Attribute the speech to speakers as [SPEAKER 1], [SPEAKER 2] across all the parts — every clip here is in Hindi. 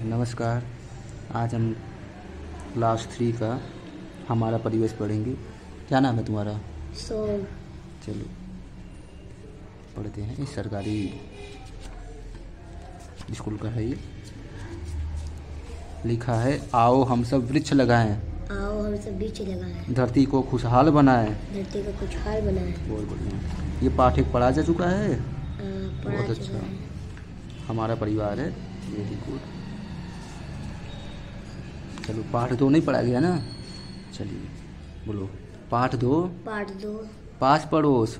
[SPEAKER 1] नमस्कार। आज हम क्लास 3 का हमारा परिवेश पढ़ेंगे। क्या नाम है तुम्हारा?
[SPEAKER 2] सोम।
[SPEAKER 1] चलो पढ़ते हैं। इस सरकारी स्कूल का है ये। लिखा है, आओ हम सब वृक्ष लगाएं,
[SPEAKER 2] आओ हम सब बीच लगाएं,
[SPEAKER 1] धरती को खुशहाल बनाएं।
[SPEAKER 2] धरती को खुशहाल बनाएं।
[SPEAKER 1] बहुत बढ़िया। ये पाठ एक पढ़ा जा चुका है।
[SPEAKER 2] पढ़ा
[SPEAKER 1] बहुत
[SPEAKER 2] चुका
[SPEAKER 1] अच्छा।
[SPEAKER 2] है।
[SPEAKER 1] हमारा परिवार है। Very good. चलो पाठ 2 नहीं पढ़ा गया ना। चलिए बोलो। पाठ 2।
[SPEAKER 2] पाठ 2।
[SPEAKER 1] पास पड़ोस।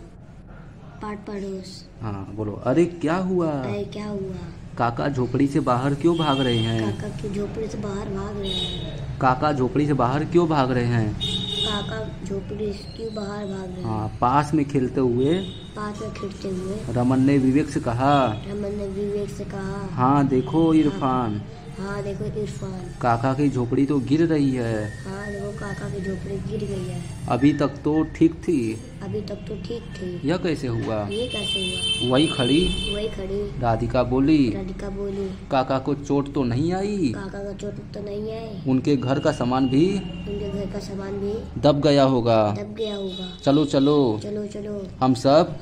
[SPEAKER 2] पाठ पड़ोस।
[SPEAKER 1] हाँ बोलो। अरे क्या हुआ?
[SPEAKER 2] अरे क्या हुआ?
[SPEAKER 1] काका झोपड़ी से बाहर क्यों भाग रहे हैं?
[SPEAKER 2] काका की झोपड़ी से बाहर भाग रहे हैं।
[SPEAKER 1] काका झोपड़ी से बाहर क्यों भाग रहे हैं?
[SPEAKER 2] काका झोपड़ी से क्यों बाहर भाग रहे हैं?
[SPEAKER 1] हाँ। पास में खेलते हुए
[SPEAKER 2] पास में खिड़ते हुए
[SPEAKER 1] रमन ने विवेक से कहा।
[SPEAKER 2] रमन ने विवेक से कहा,
[SPEAKER 1] हाँ देखो इरफान,
[SPEAKER 2] हाँ देखो इरफान,
[SPEAKER 1] काका की झोपड़ी तो गिर रही है।
[SPEAKER 2] हाँ देखो काका की झोपड़ी गिर गई है।
[SPEAKER 1] अभी तक तो ठीक थी,
[SPEAKER 2] अभी तक तो ठीक थी।
[SPEAKER 1] यह कैसे हुआ?
[SPEAKER 2] ये कैसे हुआ?
[SPEAKER 1] वही खड़ी
[SPEAKER 2] वही खड़ी
[SPEAKER 1] राधिका बोली,
[SPEAKER 2] राधिका बोली,
[SPEAKER 1] काका को चोट तो नहीं आई?
[SPEAKER 2] काका का चोट तो नहीं आई?
[SPEAKER 1] उनके घर का सामान भी
[SPEAKER 2] उनके घर का सामान भी
[SPEAKER 1] दब गया होगा।
[SPEAKER 2] दब गया होगा।
[SPEAKER 1] चलो चलो
[SPEAKER 2] चलो चलो
[SPEAKER 1] हम सब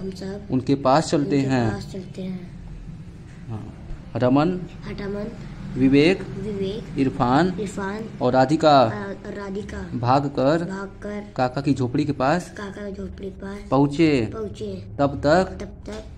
[SPEAKER 2] उनके
[SPEAKER 1] पास चलते
[SPEAKER 2] उनके
[SPEAKER 1] हैं।
[SPEAKER 2] पास चलते हैं।
[SPEAKER 1] हाँ। रमन,
[SPEAKER 2] हटमन,
[SPEAKER 1] विवेक,
[SPEAKER 2] विवेक,
[SPEAKER 1] इरफान
[SPEAKER 2] इरफान
[SPEAKER 1] और राधिका
[SPEAKER 2] और राधिका
[SPEAKER 1] भागकर
[SPEAKER 2] भागकर
[SPEAKER 1] काका की झोपड़ी के पास
[SPEAKER 2] काका की झोपड़ी के पास
[SPEAKER 1] पहुँचे।
[SPEAKER 2] पहुँचे।
[SPEAKER 1] तब तक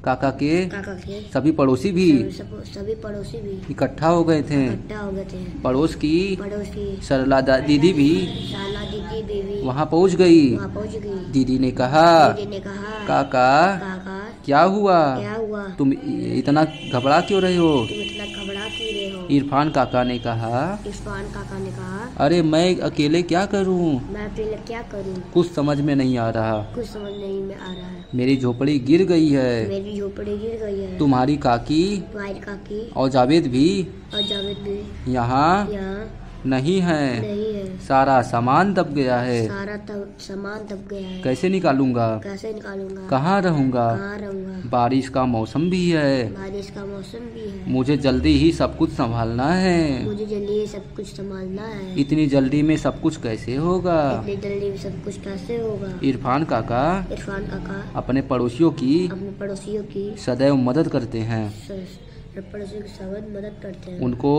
[SPEAKER 1] काका के
[SPEAKER 2] काका के
[SPEAKER 1] सभी पड़ोसी भी
[SPEAKER 2] सभी पड़ोसी भी
[SPEAKER 1] इकट्ठा हो गए थे।
[SPEAKER 2] इकट्ठा हो गए थे।
[SPEAKER 1] पड़ोस की
[SPEAKER 2] पड़ोसी
[SPEAKER 1] सरला दीदी भी
[SPEAKER 2] शाला दीदी बेबी
[SPEAKER 1] वहाँ पहुँच गई।
[SPEAKER 2] वहाँ पहुँच गई।
[SPEAKER 1] दीदी ने कहा,
[SPEAKER 2] दीदी ने कहा,
[SPEAKER 1] काका
[SPEAKER 2] काका
[SPEAKER 1] क्या हुआ?
[SPEAKER 2] क्या हुआ?
[SPEAKER 1] तुम इतना घबरा क्यों रहे हो?
[SPEAKER 2] तुम इतना घबरा क्यों रहे हो?
[SPEAKER 1] इरफान काका ने कहा,
[SPEAKER 2] इरफान काका ने कहा,
[SPEAKER 1] अरे मैं अकेले क्या करूं?
[SPEAKER 2] मैं अकेले क्या करूं?
[SPEAKER 1] कुछ समझ में नहीं आ रहा।
[SPEAKER 2] कुछ समझ नहीं में आ रहा है।
[SPEAKER 1] मेरी झोपड़ी गिर गई है।
[SPEAKER 2] मेरी झोपड़ी गिर गई है।
[SPEAKER 1] तुम्हारी काकी
[SPEAKER 2] तुम्हारी काकी
[SPEAKER 1] और जावेद भी
[SPEAKER 2] और जावेद भी
[SPEAKER 1] यहाँ
[SPEAKER 2] यहाँ
[SPEAKER 1] नहीं है।
[SPEAKER 2] नहीं है।
[SPEAKER 1] सारा सामान दब गया है।
[SPEAKER 2] सारा सामान दब गया है।
[SPEAKER 1] कैसे निकालूंगा?
[SPEAKER 2] कैसे निकालूंगा?
[SPEAKER 1] कहाँ रहूंगा?
[SPEAKER 2] कहाँ रहूंगा?
[SPEAKER 1] बारिश का मौसम भी है।
[SPEAKER 2] बारिश का मौसम भी है।
[SPEAKER 1] मुझे जल्दी ही सब कुछ संभालना है।
[SPEAKER 2] मुझे जल्दी ये सब कुछ संभालना है।
[SPEAKER 1] इतनी जल्दी में सब कुछ कैसे होगा?
[SPEAKER 2] इतनी जल्दी में सब कुछ कैसे होगा?
[SPEAKER 1] इरफान काका
[SPEAKER 2] इरफान काका
[SPEAKER 1] अपने पड़ोसियों की
[SPEAKER 2] अपने पड़ोसियों की
[SPEAKER 1] सदैव मदद करते हैं।
[SPEAKER 2] पड़ोसियों की सब मदद करते हैं।
[SPEAKER 1] उनको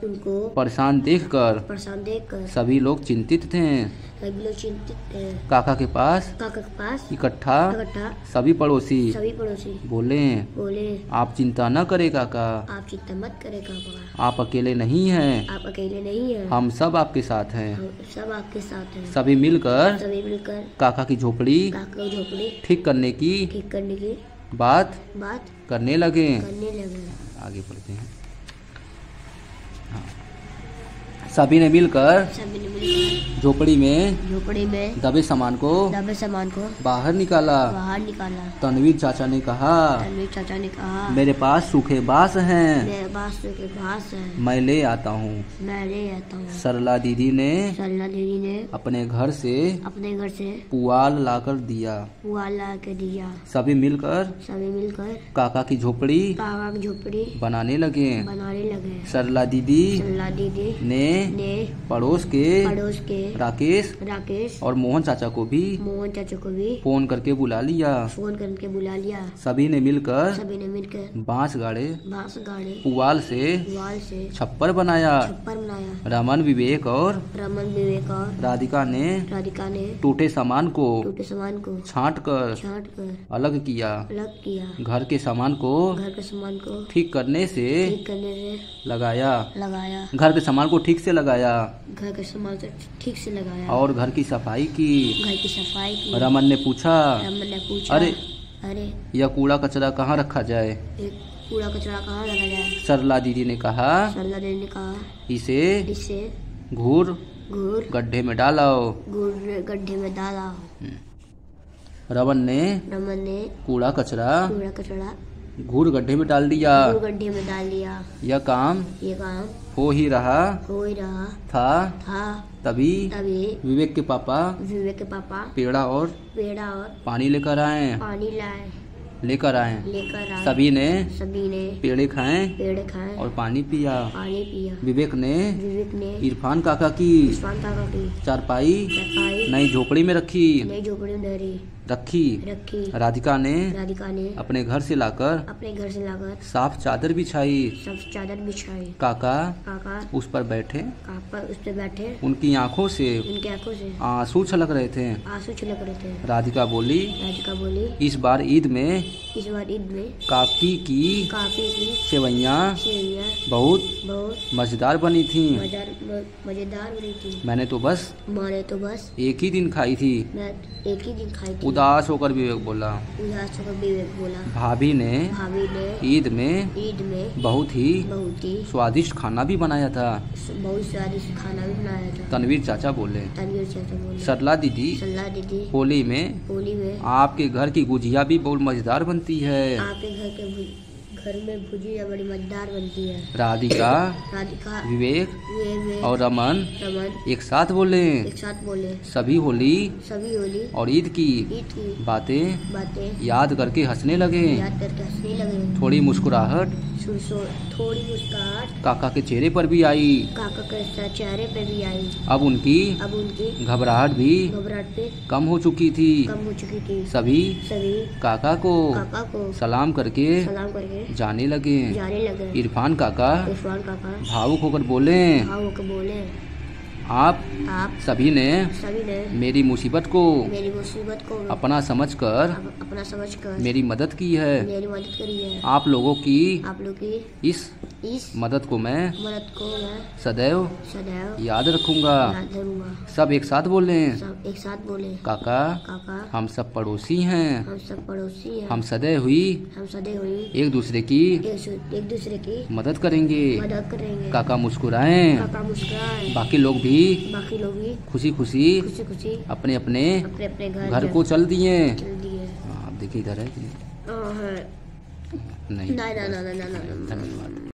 [SPEAKER 2] उनको
[SPEAKER 1] परेशान देखकर
[SPEAKER 2] परेशान देखकर
[SPEAKER 1] सभी लोग चिंतित थे।
[SPEAKER 2] सभी लोग चिंतित थे।
[SPEAKER 1] काका के पास
[SPEAKER 2] काका के पास
[SPEAKER 1] इकट्ठा
[SPEAKER 2] इकट्ठा
[SPEAKER 1] सभी पड़ोसी
[SPEAKER 2] सभी पड़ोसी
[SPEAKER 1] बोले,
[SPEAKER 2] बोले,
[SPEAKER 1] आप चिंता न करें काका,
[SPEAKER 2] आप चिंता मत करें काका,
[SPEAKER 1] आप अकेले नहीं हैं।
[SPEAKER 2] आप अकेले नहीं हैं।
[SPEAKER 1] हम सब आपके साथ हैं।
[SPEAKER 2] हम सब आपके साथ हैं।
[SPEAKER 1] सभी मिलकर
[SPEAKER 2] मिलकर
[SPEAKER 1] काका की झोपड़ी
[SPEAKER 2] काका की झोपड़ी
[SPEAKER 1] ठीक करने की
[SPEAKER 2] ठीक करने की
[SPEAKER 1] बात
[SPEAKER 2] बात
[SPEAKER 1] करने लगे।
[SPEAKER 2] करने लगे।
[SPEAKER 1] आगे बढ़ते हैं। हाँ। सभी ने मिलकर
[SPEAKER 2] सभी ने मिलकर
[SPEAKER 1] झोपड़ी में दबे सामान को बाहर निकाला। तनवीर चाचा ने कहा, मेरे पास सूखे बांस हैं,
[SPEAKER 2] मेरे पास सूखे बांस हैं,
[SPEAKER 1] मैं ले आता हूँ। सरला दीदी ने अपने घर से पुआल लाकर दिया। सभी मिलकर काका की झोपड़ी बनाने लगे। सरला दीदी ने पड़ोस के राकेश और मोहन चाचा को भी फोन करके बुला लिया। सभी ने मिलकर बांस गाड़े पुआल से छप्पर बनाया। रमन, विवेक और राधिका ने टूटे सामान को छांट कर अलग किया। घर के सामान को ठीक करने से लगाया। घर के सामान को ठीक से लगाया और घर की सफाई की। रमन ने पूछा, अरे यह कूड़ा कचरा कहाँ रखा जाए?
[SPEAKER 2] कूड़ा कचरा कहाँ रखा जाए?
[SPEAKER 1] सरला दीदी ने कहा, इसे घूर गड्ढे में डालो। रमन ने कूड़ा कचरा घूर गड्ढे में डाल दिया। यह काम हो ही रहा था। तभी विवेक के पापा पेड़ा और पानी लेकर आए। लेकर आए। सभी ने पेड़े खाए और पानी पिया। विवेक ने इरफान काका की चारपाई नई झोपड़ी में रखी। राधिका ने अपने घर से लाकर साफ चादर बिछाई। काका उस पर बैठे। उनकी आंखों से आंसू छलक रहे थे। राधिका बोली इस बार ईद में काकी की सेवैयाँ बहुत मजेदार बनी थी। मैंने तो बस एक ही दिन खाई थी। उदास होकर विवेक बोला। भाभी ने ईद में बहुत ही स्वादिष्ट खाना भी बनाया था। तनवीर चाचा बोले। सरला दीदी होली में आपके घर की गुजिया भी बहुत मजेदार बनती है।
[SPEAKER 2] घर में भुजिया बड़ी मजेदार बनती है।
[SPEAKER 1] राधिका विवेक और रमन एक साथ बोले। सभी होली और ईद की बातें याद करके हंसने लगे। थोड़ी मुस्कुराहट काका के चेहरे पर भी आई। अब उनकी घबराहट भी कम हो चुकी थी। सभी काका को सलाम करके जाने लगे। इरफान काका भावुक होकर बोले आप सभी ने मेरी मुसीबत को अपना समझकर मेरी मदद की है। आप लोगों की इस मदद को मैं सदैव याद रखूंगा। सब एक साथ बोले काका हम सब पड़ोसी हैं। हम सदैव हुई एक दूसरे की मदद करेंगे। काका मुस्कुराएं। बाकी लोग भी खुशी खुशी अपने अपने घर को चल दिए। आप देखिए इधर है नहीं। धन्यवाद।